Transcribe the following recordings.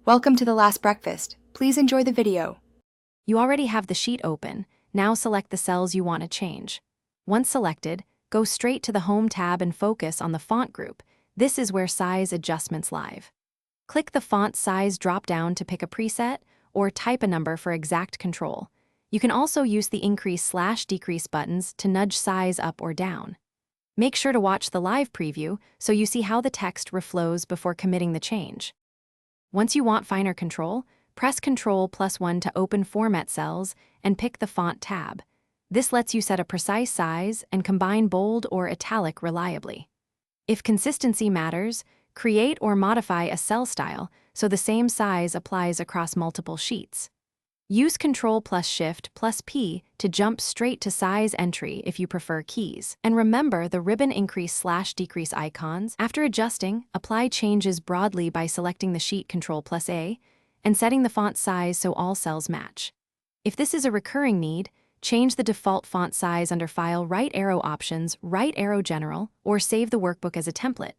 Welcome to the last breakfast. Please enjoy the video. You already have the sheet open. Now select the cells you want to change. Once selected, go straight to the Home tab and focus on the font group. This is where size adjustments live. Click the font size drop-down to pick a preset or type a number for exact control. You can also use the increase/decrease buttons to nudge size up or down. Make sure to watch the live preview so you see how the text reflows before committing the change. Once you want finer control, press Ctrl+1 to open Format cells and pick the Font tab. This lets you set a precise size and combine bold or italic reliably. If consistency matters, create or modify a cell style so the same size applies across multiple sheets. Use Ctrl+Shift+P to jump straight to size entry if you prefer keys. And remember the ribbon increase/decrease icons. After adjusting, apply changes broadly by selecting the sheet Ctrl+A and setting the font size so all cells match. If this is a recurring need, change the default font size under File, right arrow Options, right arrow General, or save the workbook as a template.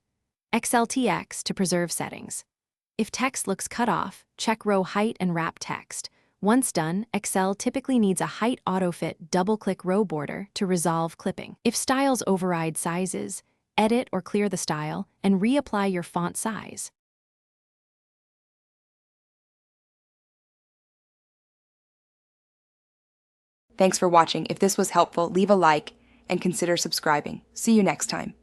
XLTX to preserve settings. If text looks cut off, check row height and wrap text. Once done, Excel typically needs a height autofit double-click row border to resolve clipping. If styles override sizes, edit or clear the style and reapply your font size. Thanks for watching. If this was helpful, leave a like and consider subscribing. See you next time.